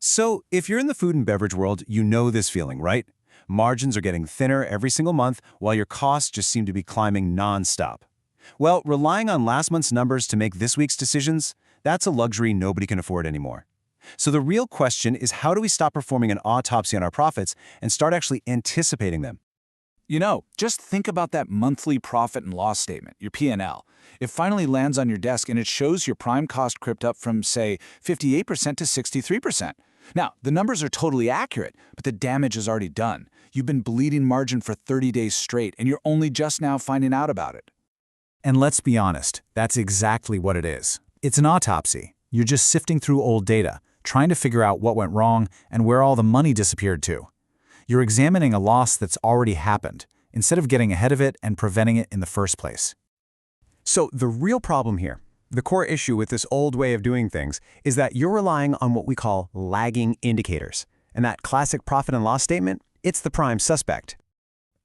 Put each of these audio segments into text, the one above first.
So, if you're in the food and beverage world, you know this feeling, right? Margins are getting thinner every single month, while your costs just seem to be climbing nonstop. Well, relying on last month's numbers to make this week's decisions, that's a luxury nobody can afford anymore. So the real question is, how do we stop performing an autopsy on our profits and start actually anticipating them? Just think about that monthly profit and loss statement, your P&L. It finally lands on your desk and it shows your prime cost crept up from, say, 58% to 63%. Now, the numbers are totally accurate, but the damage is already done. You've been bleeding margin for 30 days straight, and you're only just now finding out about it. And let's be honest, that's exactly what it is. It's an autopsy. You're just sifting through old data, trying to figure out what went wrong and where all the money disappeared to. You're examining a loss that's already happened, instead of getting ahead of it and preventing it in the first place. So the real problem here, the core issue with this old way of doing things, is that you're relying on what we call lagging indicators. And that classic profit and loss statement, it's the prime suspect.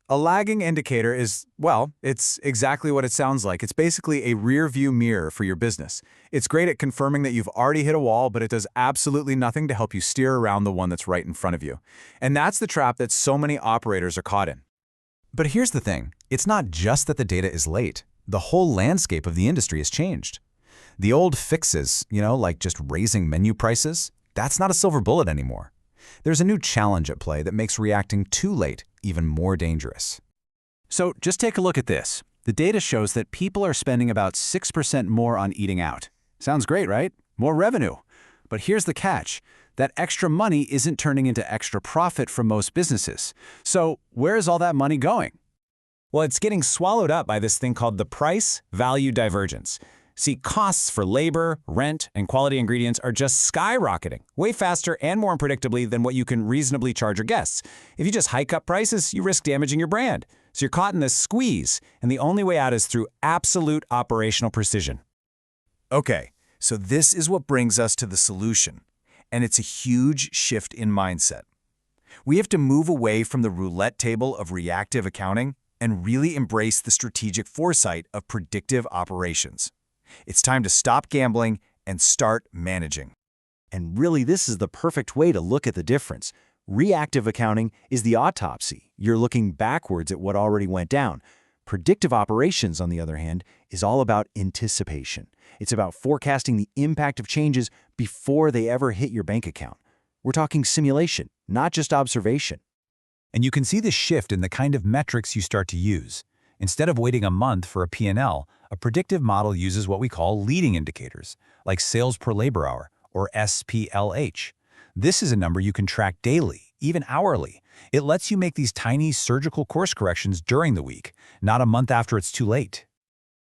A lagging indicator is, well, it's exactly what it sounds like. It's basically a rear-view mirror for your business. It's great at confirming that you've already hit a wall, but it does absolutely nothing to help you steer around the one that's right in front of you. And that's the trap that so many operators are caught in. But here's the thing. It's not just that the data is late. The whole landscape of the industry has changed. The old fixes, like just raising menu prices, that's not a silver bullet anymore. There's a new challenge at play that makes reacting too late even more dangerous. So just take a look at this. The data shows that people are spending about 6% more on eating out. Sounds great, right? More revenue. But here's the catch. That extra money isn't turning into extra profit for most businesses. So where is all that money going? Well, it's getting swallowed up by this thing called the price-value divergence. See, costs for labor, rent, and quality ingredients are just skyrocketing, way faster and more unpredictably than what you can reasonably charge your guests. If you just hike up prices, you risk damaging your brand. So you're caught in this squeeze, and the only way out is through absolute operational precision. Okay, so this is what brings us to the solution, and it's a huge shift in mindset. We have to move away from the roulette table of reactive accounting and really embrace the strategic foresight of predictive operations. It's time to stop gambling and start managing. And really, this is the perfect way to look at the difference. Reactive accounting is the autopsy. You're looking backwards at what already went down. Predictive operations, on the other hand, is all about anticipation. It's about forecasting the impact of changes before they ever hit your bank account. We're talking simulation, not just observation. And you can see the shift in the kind of metrics you start to use. Instead of waiting a month for a P&L, a predictive model uses what we call leading indicators, like sales per labor hour, or SPLH. This is a number you can track daily, even hourly. It lets you make these tiny surgical course corrections during the week, not a month after it's too late.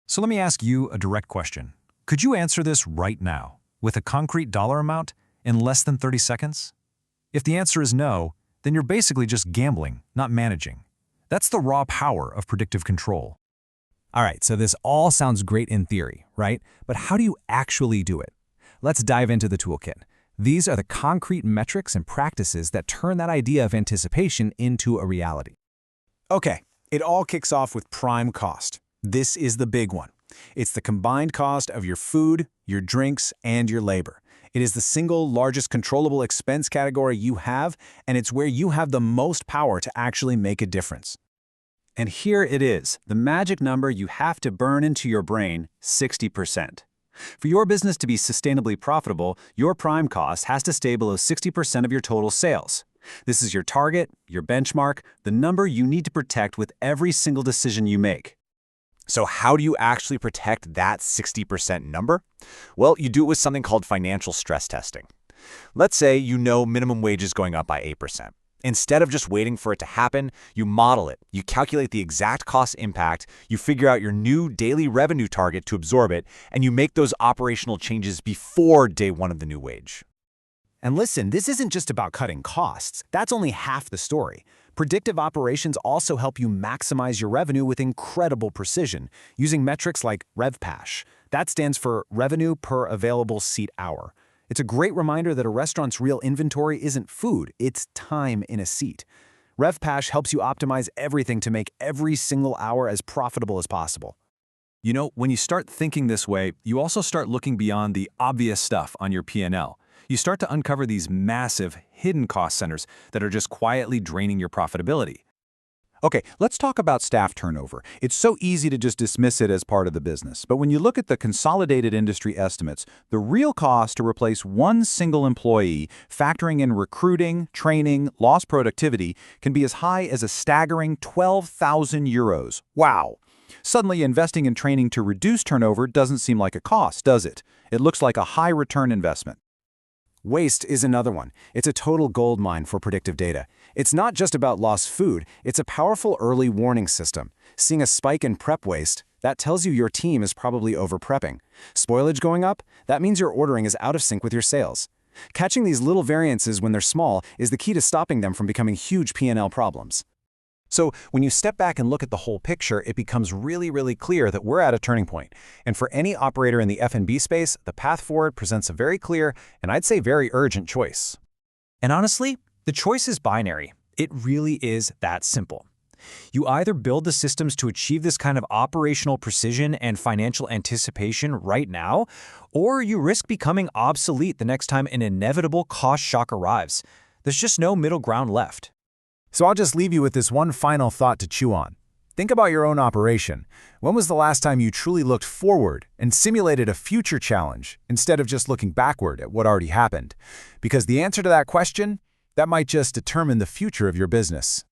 So let me ask you a direct question. Could you answer this right now, with a concrete dollar amount, in less than 30 seconds? If the answer is no, then you're basically just gambling, not managing. That's the raw power of predictive control. All right, so this all sounds great in theory, right? But how do you actually do it? Let's dive into the toolkit. These are the concrete metrics and practices that turn that idea of anticipation into a reality. Okay, it all kicks off with prime cost. This is the big one. It's the combined cost of your food, your drinks, and your labor. It is the single largest controllable expense category you have, and it's where you have the most power to actually make a difference. And here it is, the magic number you have to burn into your brain, 60%. For your business to be sustainably profitable, your prime cost has to stay below 60% of your total sales. This is your target, your benchmark, the number you need to protect with every single decision you make. So how do you actually protect that 60% number? Well, you do it with something called financial stress testing. Let's say you know minimum wage is going up by 8%. Instead of just waiting for it to happen, you model it. You calculate the exact cost impact, you figure out your new daily revenue target to absorb it, and you make those operational changes before day one of the new wage. And listen, this isn't just about cutting costs. That's only half the story. Predictive operations also help you maximize your revenue with incredible precision, using metrics like RevPASH. That stands for Revenue Per Available Seat Hour. It's a great reminder that a restaurant's real inventory isn't food, it's time in a seat. RevPASH helps you optimize everything to make every single hour as profitable as possible. When you start thinking this way, you also start looking beyond the obvious stuff on your P&L. you start to uncover these massive, hidden cost centers that are just quietly draining your profitability. Okay, let's talk about staff turnover. It's so easy to just dismiss it as part of the business. But when you look at the consolidated industry estimates, the real cost to replace one single employee, factoring in recruiting, training, lost productivity, can be as high as a staggering 12,000 euros. Wow! Suddenly, investing in training to reduce turnover doesn't seem like a cost, does it? It looks like a high-return investment. Waste is another one. It's a total gold mine for predictive data. It's not just about lost food, it's a powerful early warning system. Seeing a spike in prep waste, that tells you your team is probably over-prepping. Spoilage going up, that means your ordering is out of sync with your sales. Catching these little variances when they're small is the key to stopping them from becoming huge P&L problems. So when you step back and look at the whole picture, it becomes really clear that we're at a turning point. And for any operator in the F&B space, the path forward presents a very clear, and I'd say very urgent choice. And honestly, the choice is binary. It really is that simple. You either build the systems to achieve this kind of operational precision and financial anticipation right now, or you risk becoming obsolete the next time an inevitable cost shock arrives. There's just no middle ground left. So I'll just leave you with this one final thought to chew on. Think about your own operation. When was the last time you truly looked forward and simulated a future challenge instead of just looking backward at what already happened? Because the answer to that question, that might just determine the future of your business.